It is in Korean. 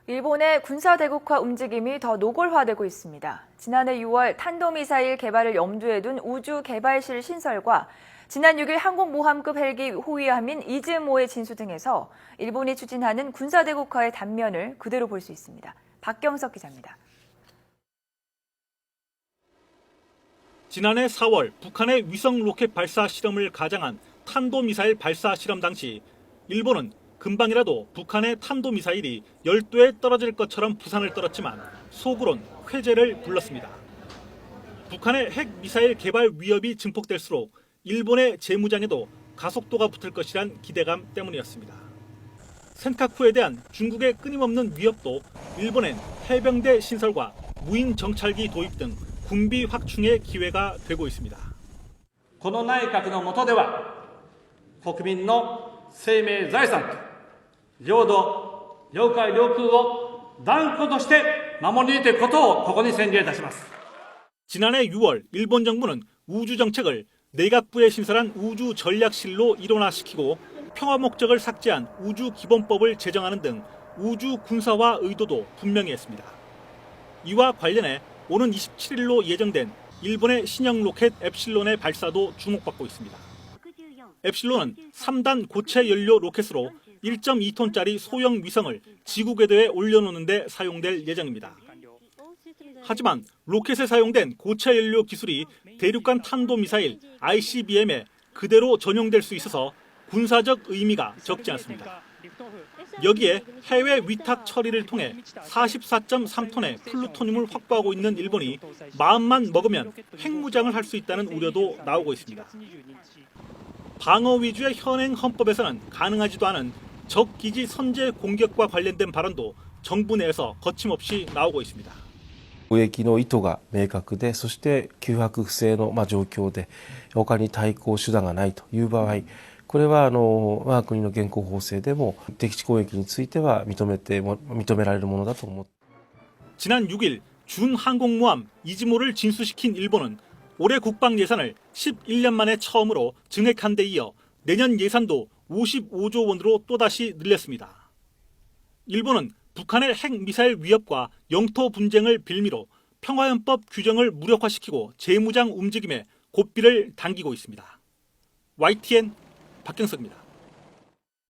일본의 군사대국화 움직임이 더 노골화되고 있습니다. 지난해 6월 탄도미사일 개발을 염두에 둔 우주개발실 신설과 지난 6일 항공모함급 헬기 호위함인 이즈모의 진수 등에서 일본이 추진하는 군사대국화의 단면을 그대로 볼 수 있습니다. 박경석 기자입니다. 지난해 4월 북한의 위성 로켓 발사 실험을 가장한 탄도미사일 발사 실험 당시 일본은 금방이라도 북한의 탄도미사일이 열도에 떨어질 것처럼 부산을 떨었지만 속으론 회제를 불렀습니다. 북한의 핵미사일 개발 위협이 증폭될수록 일본의 재무장에도 가속도가 붙을 것이란 기대감 때문이었습니다. 센카쿠에 대한 중국의 끊임없는 위협도 일본엔 해병대 신설과 무인 정찰기 도입 등 군비 확충의 기회가 되고 있습니다. この内閣の下では国民の生命財産と領土、領海、領空を断固として守り抜いていくことをここに宣言いたします。 지난해 6월 일본 정부는 우주 정책을 내각부에 신설한 우주 전략실로 일원화시키고 평화 목적을 삭제한 우주 기본법을 제정하는 등 우주 군사화 의도도 분명히 했습니다. 이와 관련해 오는 27일로 예정된 일본의 신형 로켓 엡실론의 발사도 주목받고 있습니다. 엡실론은 3단 고체 연료 로켓으로 1.2톤짜리 소형 위성을 지구 궤도에 올려놓는 데 사용될 예정입니다. 하지만 로켓에 사용된 고체 연료 기술이 대륙간 탄도미사일 ICBM에 그대로 전용될 수 있어서 군사적 의미가 적지 않습니다. 여기에 해외 위탁 처리를 통해 44.3톤의 플루토늄을 확보하고 있는 일본이 마음만 먹으면 핵무장을 할 수 있다는 우려도 나오고 있습니다. 방어 위주의 현행 헌법에서는 가능하지도 않은 적기지 선제 공격과 관련된 발언도 정부 내에서 거침없이 나오고 있습니다. 攻撃の意図が明確で、そして急迫不正の状況で他に対抗手段がないという場合、これは我が国の現行法制でも敵地攻撃については認められるものだと思う。 지난 6일 준 항공모함 이즈모를 진수시킨 일본은 올해 국방 예산을 11년 만에 처음으로 증액한 데 이어 내년 예산도 55조 원으로 또다시 늘렸습니다. 일본은 북한의 핵미사일 위협과 영토 분쟁을 빌미로 평화헌법 규정을 무력화시키고 재무장 움직임에 고삐를 당기고 있습니다. YTN 박경석입니다.